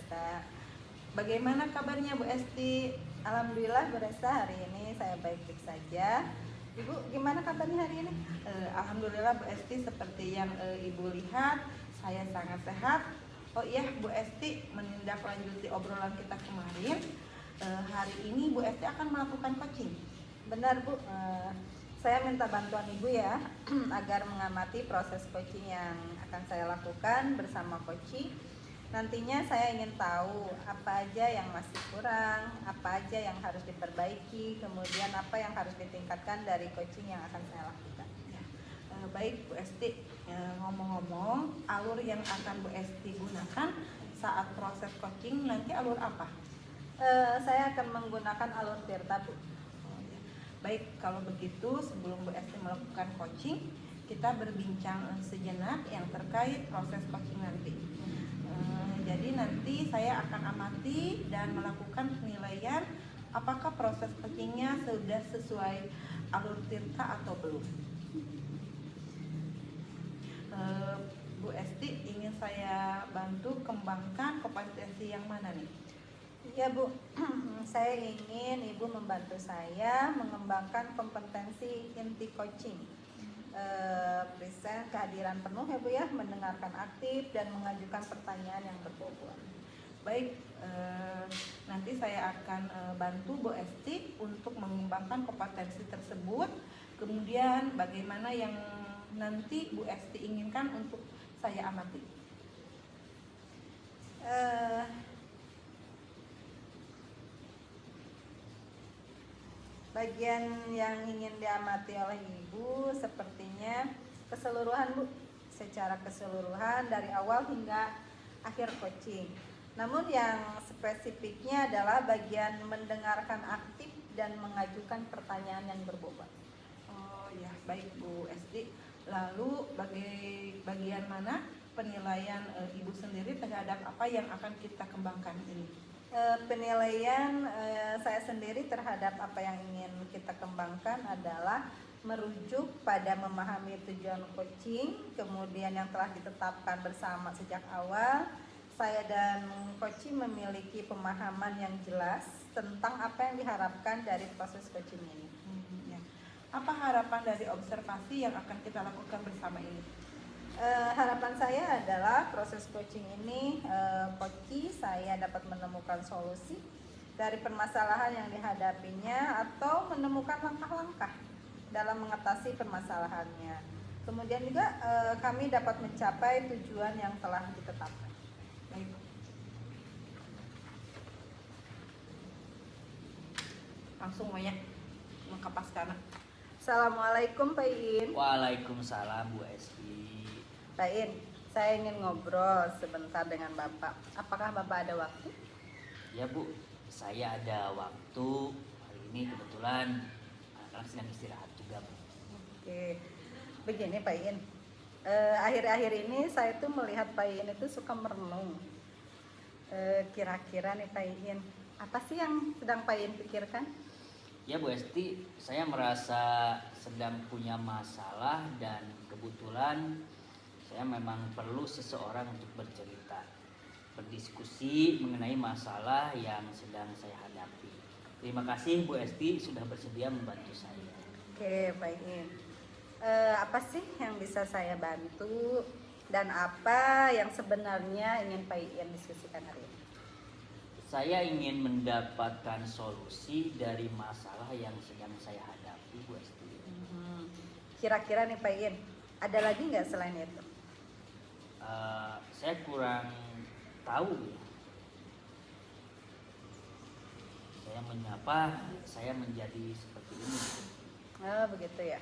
Resta. Bagaimana kabarnya Bu Esti? Alhamdulillah Bu Resta, hari ini saya baik-baik saja. Ibu gimana kabarnya hari ini? Alhamdulillah Bu Esti, seperti yang Ibu lihat, saya sangat sehat. Oh iya Bu Esti, menindaklanjuti obrolan kita kemarin, hari ini Bu Esti akan melakukan coaching. Benar Bu, saya minta bantuan Ibu ya agar mengamati proses coaching yang akan saya lakukan bersama coaching. Nantinya saya ingin tahu apa aja yang masih kurang, apa aja yang harus diperbaiki, kemudian apa yang harus ditingkatkan dari coaching yang akan saya lakukan. Ya. Baik Bu Esti, ngomong-ngomong, alur yang akan Bu Esti gunakan saat proses coaching nanti alur apa? Saya akan menggunakan alur Tirta Bu. Baik, kalau begitu sebelum Bu Esti melakukan coaching, kita berbincang sejenak yang terkait proses coaching nanti. Jadi nanti saya akan amati dan melakukan penilaian apakah proses coachingnya sudah sesuai alur Tirta atau belum. Bu Esti ingin saya bantu kembangkan kompetensi yang mana nih? Ya Bu, saya ingin Ibu membantu saya mengembangkan kompetensi inti coaching. Present kehadiran penuh ya Bu ya, mendengarkan aktif dan mengajukan pertanyaan yang berbobot. Baik, nanti saya akan bantu Bu Esti untuk mengembangkan kompetensi tersebut. Kemudian bagaimana yang nanti Bu Esti inginkan untuk saya amati. Bagian yang ingin diamati oleh Ibu sepertinya keseluruhan Bu, secara keseluruhan dari awal hingga akhir coaching. Namun yang spesifiknya adalah bagian mendengarkan aktif dan mengajukan pertanyaan yang berbobot. Oh ya, baik Bu Esti. Lalu bagian mana penilaian Ibu sendiri terhadap apa yang akan kita kembangkan ini? Penilaian saya sendiri terhadap apa yang ingin kita kembangkan adalah merujuk pada memahami tujuan coaching, kemudian yang telah ditetapkan bersama sejak awal. Saya dan coaching memiliki pemahaman yang jelas tentang apa yang diharapkan dari proses coaching ini. Ya. Apa harapan dari observasi yang akan kita lakukan bersama ini? Harapan saya adalah proses coaching ini, saya dapat menemukan solusi dari permasalahan yang dihadapinya atau menemukan langkah-langkah dalam mengatasi permasalahannya. Kemudian juga kami dapat mencapai tujuan yang telah ditetapkan. Baik. Langsung banyak mengkapaskan. Assalamualaikum Pak Iin. Waalaikumsalam Bu Esti. Pak Iin, saya ingin ngobrol sebentar dengan Bapak. Apakah Bapak ada waktu? Ya Bu, saya ada waktu. Hari ini kebetulan anak-anak sedang istirahat juga Bu. Oke, begini Pak Iin. Akhir-akhir ini saya tuh melihat Pak Iin itu suka merenung. Kira-kira nih Pak Iin, apa sih yang sedang Pak Iin pikirkan? Ya Bu Esti, saya merasa sedang punya masalah dan kebetulan saya memang perlu seseorang untuk bercerita, berdiskusi mengenai masalah yang sedang saya hadapi. Terima kasih Bu Esti sudah bersedia membantu saya. Oke, Pak Iin. Apa sih yang bisa saya bantu dan apa yang sebenarnya ingin Pak Iin diskusikan hari ini? Saya ingin mendapatkan solusi dari masalah yang sedang saya hadapi Bu Esti. Kira-kira nih Pak Iin, ada lagi nggak selain itu? Saya kurang tahu ya. Saya menyapa, saya menjadi seperti ini. Oh begitu ya.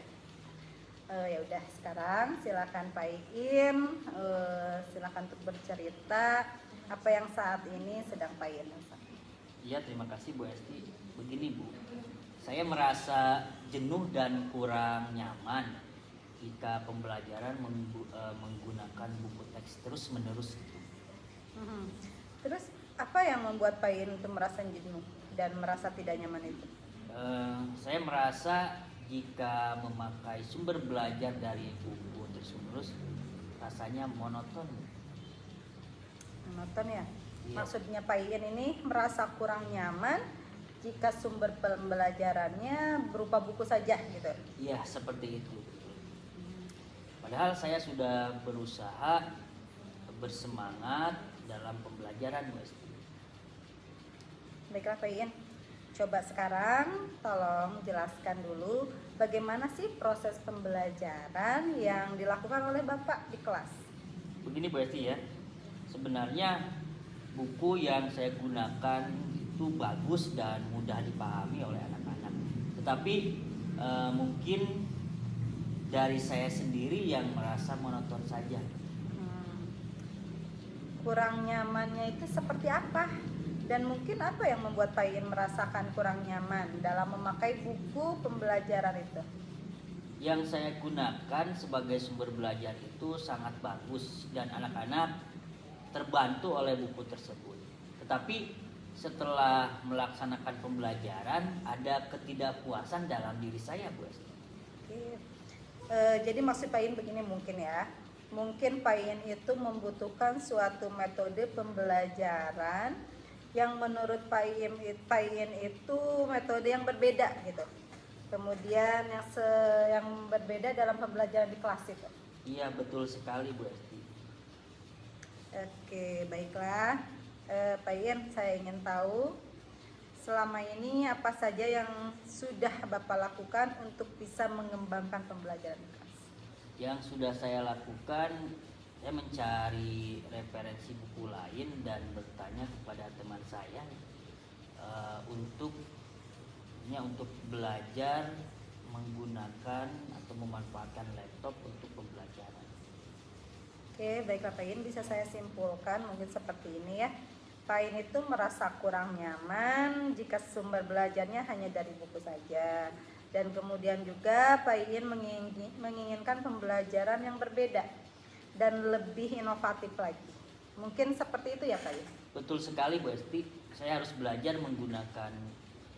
Ya udah, sekarang silakan Pak Iin, silakan untuk bercerita apa yang saat ini sedang Pak Iin rasakan. Iya, terima kasih Bu Esti. Begini Bu, saya merasa jenuh dan kurang nyaman jika pembelajaran menggunakan buku teks terus menerus gitu. Terus apa yang membuat Pak Iin itu merasa jenuh dan merasa tidak nyaman itu? Saya merasa jika memakai sumber belajar dari buku terus menerus rasanya monoton. Monoton ya? Iya. Maksudnya Pak Iin ini merasa kurang nyaman jika sumber pembelajarannya berupa buku saja gitu. Iya, seperti itu. Padahal saya sudah berusaha bersemangat dalam pembelajaran, Bu Esti. Baiklah Pak Iin, coba sekarang tolong jelaskan dulu bagaimana sih proses pembelajaran yang dilakukan oleh Bapak di kelas. Begini Bu Esti ya, sebenarnya buku yang saya gunakan itu bagus dan mudah dipahami oleh anak-anak. Tetapi mungkin dari saya sendiri yang merasa monoton saja. Kurang nyamannya itu seperti apa? Dan mungkin apa yang membuat Pak Iin merasakan kurang nyaman dalam memakai buku pembelajaran itu? Yang saya gunakan sebagai sumber belajar itu sangat bagus dan anak-anak terbantu oleh buku tersebut. Tetapi setelah melaksanakan pembelajaran ada ketidakpuasan dalam diri saya, Bu Esti. Oke. Jadi maksud Pak Iin begini mungkin ya. Mungkin Pak Iin itu membutuhkan suatu metode pembelajaran yang menurut Pak Iin itu metode yang berbeda gitu. Kemudian yang berbeda dalam pembelajaran di kelas itu. Iya, betul sekali Bu Esti. Oke, baiklah. Pak Iin, saya ingin tahu selama ini apa saja yang sudah Bapak lakukan untuk bisa mengembangkan pembelajaran di kelas? Yang sudah saya lakukan, saya mencari referensi buku lain dan bertanya kepada teman saya untuk belajar menggunakan atau memanfaatkan laptop untuk pembelajaran. Oke, baiklah Pak Iin, bisa saya simpulkan mungkin seperti ini ya. Pak Iin itu merasa kurang nyaman jika sumber belajarnya hanya dari buku saja. Dan kemudian juga Pak Iin menginginkan pembelajaran yang berbeda dan lebih inovatif lagi. Mungkin seperti itu ya Pak Iin? Betul sekali Bu Esti, saya harus belajar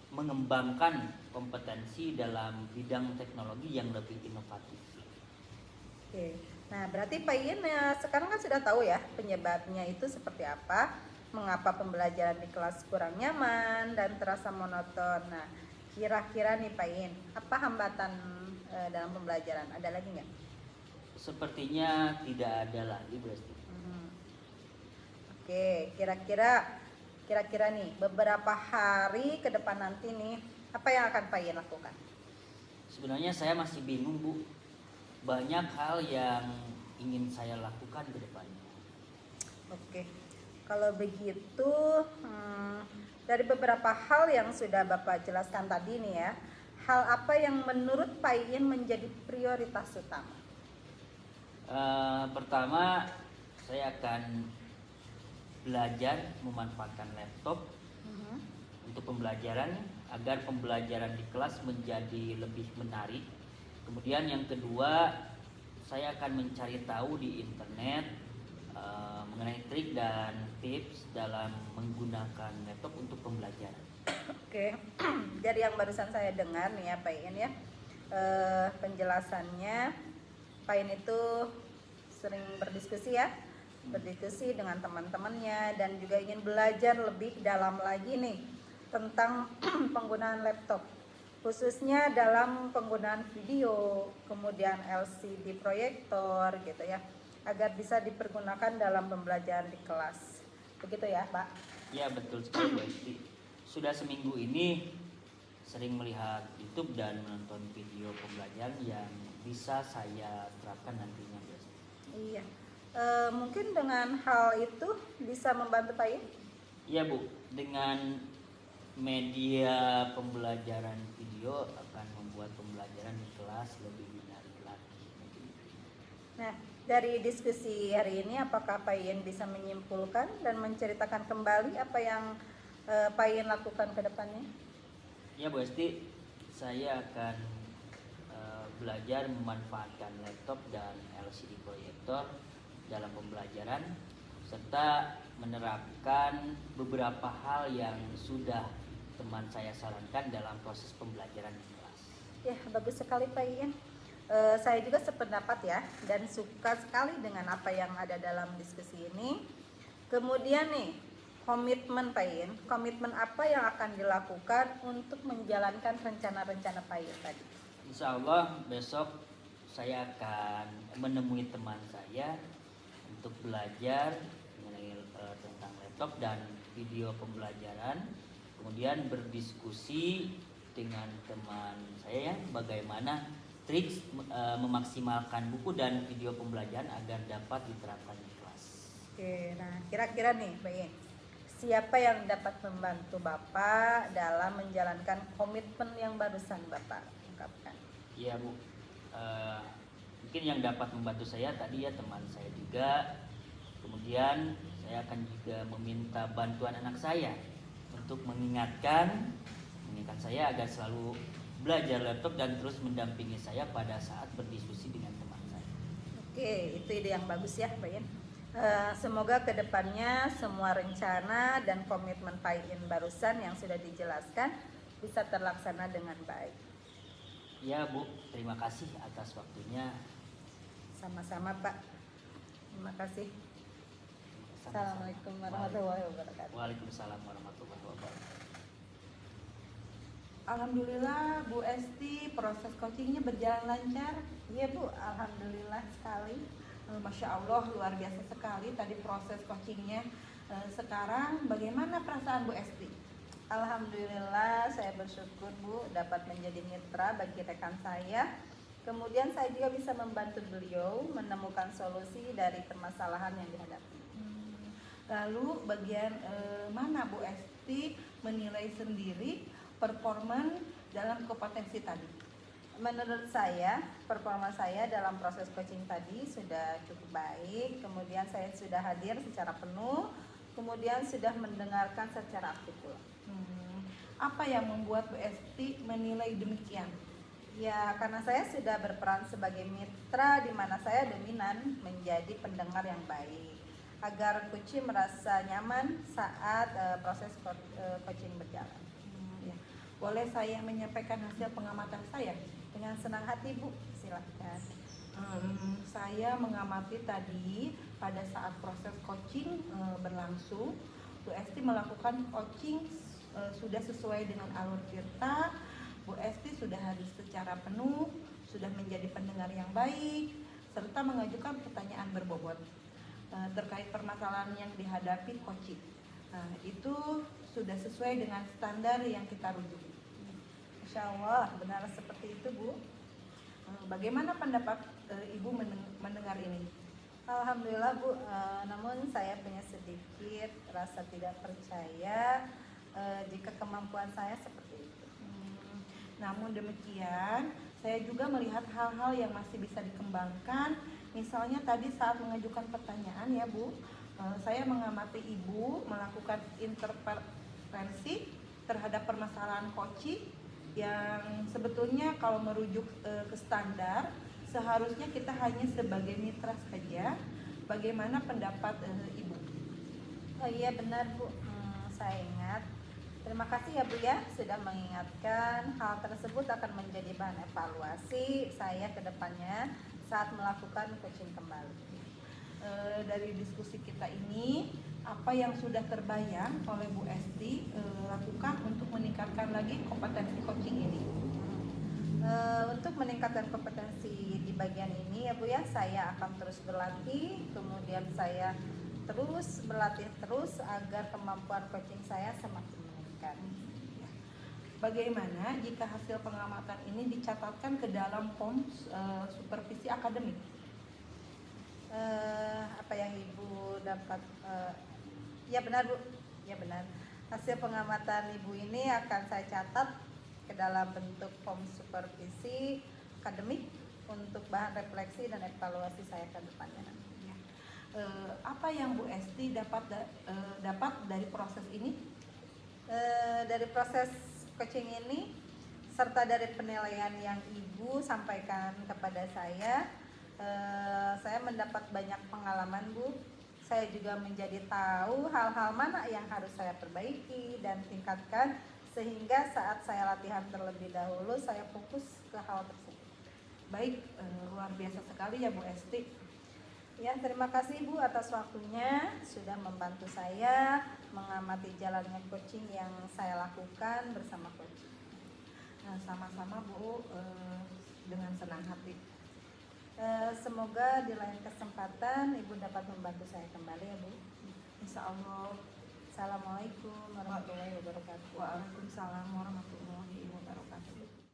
mengembangkan kompetensi dalam bidang teknologi yang lebih inovatif. Oke, nah berarti Pak Iin sekarang kan sudah tahu ya penyebabnya itu seperti apa, mengapa pembelajaran di kelas kurang nyaman dan terasa monoton. Nah, kira-kira nih Pak Iin, apa hambatan dalam pembelajaran? Ada lagi nggak? Sepertinya tidak ada lagi Bu Esti. Oke, kira-kira nih beberapa hari ke depan nanti nih, apa yang akan Pak Iin lakukan? Sebenarnya saya masih bingung Bu. Banyak hal yang ingin saya lakukan ke depannya. Oke, kalau begitu dari beberapa hal yang sudah Bapak jelaskan tadi nih ya, hal apa yang menurut Pak Iin menjadi prioritas utama? Pertama, saya akan belajar memanfaatkan laptop untuk pembelajaran agar pembelajaran di kelas menjadi lebih menarik. Kemudian yang kedua, saya akan mencari tahu di internet mengenai trik dan tips dalam menggunakan laptop untuk pembelajaran. Oke, dari yang barusan saya dengar nih ya Pak Iin ya, penjelasannya Pak Iin itu sering berdiskusi dengan teman-temannya dan juga ingin belajar lebih dalam lagi nih tentang penggunaan laptop, khususnya dalam penggunaan video, kemudian LCD proyektor gitu ya, agar bisa dipergunakan dalam pembelajaran di kelas. Begitu ya Pak? Ya, betul sekali Bu Esti. Sudah seminggu ini sering melihat YouTube dan menonton video pembelajaran yang bisa saya terapkan nantinya Bu Esti. Iya. Mungkin dengan hal itu bisa membantu Pak Iin? Iya Bu, dengan media pembelajaran video akan membuat pembelajaran di kelas lebih menarik lagi. Nah, dari diskusi hari ini apakah Pak Iin bisa menyimpulkan dan menceritakan kembali apa yang Pak Iin lakukan ke depannya? Ya Bu Esti, saya akan belajar memanfaatkan laptop dan LCD proyektor dalam pembelajaran serta menerapkan beberapa hal yang sudah teman saya sarankan dalam proses pembelajaran di kelas. Ya, bagus sekali Pak Iin. Saya juga sependapat ya dan suka sekali dengan apa yang ada dalam diskusi ini. Kemudian nih, komitmen Pak Iin, komitmen apa yang akan dilakukan untuk menjalankan rencana-rencana Pak Iin tadi? Insya Allah besok saya akan menemui teman saya untuk belajar mengenai tentang laptop dan video pembelajaran, kemudian berdiskusi dengan teman saya bagaimana trik memaksimalkan buku dan video pembelajaran agar dapat diterapkan di kelas. Oke, nah kira-kira nih Pak Iin, siapa yang dapat membantu Bapak dalam menjalankan komitmen yang barusan Bapak ungkapkan? Iya Bu, mungkin yang dapat membantu saya tadi ya teman saya juga. Kemudian saya akan juga meminta bantuan anak saya untuk mengingatkan saya agar selalu belajar laptop dan terus mendampingi saya pada saat berdiskusi dengan teman saya. Oke, itu ide yang bagus ya Pak Iin. Semoga kedepannya semua rencana dan komitmen Pak Iin barusan yang sudah dijelaskan bisa terlaksana dengan baik. Ya Bu, terima kasih atas waktunya. Sama-sama Pak. Terima kasih. Sama-sama. Assalamualaikum warahmatullahi wabarakatuh. Waalaikumsalam warahmatullahi wabarakatuh. Alhamdulillah Bu Esti, proses coachingnya berjalan lancar. Iya Bu, alhamdulillah sekali. Masya Allah, luar biasa sekali tadi proses coachingnya. Sekarang bagaimana perasaan Bu Esti? Alhamdulillah, saya bersyukur Bu dapat menjadi mitra bagi rekan saya. Kemudian saya juga bisa membantu beliau menemukan solusi dari permasalahan yang dihadapi. Lalu bagian mana Bu Esti menilai sendiri performa dalam kompetensi tadi? Menurut saya, performa saya dalam proses coaching tadi sudah cukup baik. Kemudian saya sudah hadir secara penuh. Kemudian sudah mendengarkan secara aktif pula. Apa yang membuat Bu Esti menilai demikian? Ya, karena saya sudah berperan sebagai mitra di mana saya dominan menjadi pendengar yang baik agar coach merasa nyaman saat proses coaching berjalan. Boleh saya menyampaikan hasil pengamatan saya? Dengan senang hati Bu, silahkan. Saya mengamati tadi pada saat proses coaching berlangsung, Bu Esti melakukan coaching sudah sesuai dengan alur cerita. Bu Esti sudah hadir secara penuh, sudah menjadi pendengar yang baik, serta mengajukan pertanyaan berbobot terkait permasalahan yang dihadapi coaching. Itu sudah sesuai dengan standar yang kita rujuk. Insya Allah benar seperti itu Bu. Bagaimana pendapat Ibu mendengar ini? Alhamdulillah Bu, namun saya punya sedikit rasa tidak percaya jika kemampuan saya seperti itu. Namun demikian, saya juga melihat hal-hal yang masih bisa dikembangkan. Misalnya tadi saat mengajukan pertanyaan ya Bu, saya mengamati Ibu melakukan intervensi terhadap permasalahan coaching yang sebetulnya kalau merujuk ke standar seharusnya kita hanya sebagai mitra saja. Bagaimana pendapat Ibu? Oh iya benar Bu, saya ingat. Terima kasih ya Bu ya sudah mengingatkan. Hal tersebut akan menjadi bahan evaluasi saya ke depannya saat melakukan coaching kembali. Dari diskusi kita ini, apa yang sudah terbayang oleh Bu Esti lakukan untuk meningkatkan lagi kompetensi coaching ini? Untuk meningkatkan kompetensi di bagian ini ya Bu ya, saya akan terus berlatih, kemudian saya terus berlatih terus agar kemampuan coaching saya semakin meningkat. Bagaimana jika hasil pengamatan ini dicatatkan ke dalam form supervisi akademik? Apa yang Ibu dapat? Ya benar Bu, ya benar. Hasil pengamatan Ibu ini akan saya catat ke dalam bentuk form supervisi akademik untuk bahan refleksi dan evaluasi saya ke depannya nantinya. Apa yang Bu Esti dapat dari proses ini? Dari proses coaching ini serta dari penilaian yang Ibu sampaikan kepada saya mendapat banyak pengalaman Bu. Saya juga menjadi tahu hal-hal mana yang harus saya perbaiki dan tingkatkan sehingga saat saya latihan terlebih dahulu saya fokus ke hal tersebut. Baik, luar biasa sekali ya Bu Esti. Ya, terima kasih Bu atas waktunya sudah membantu saya mengamati jalannya coaching yang saya lakukan bersama coach. Sama-sama Bu, dengan senang hati. Semoga di lain kesempatan Ibu dapat membantu saya kembali ya Bu. Insya Allah. Assalamualaikum warahmatullahi wabarakatuh. Waalaikumsalam warahmatullahi wabarakatuh.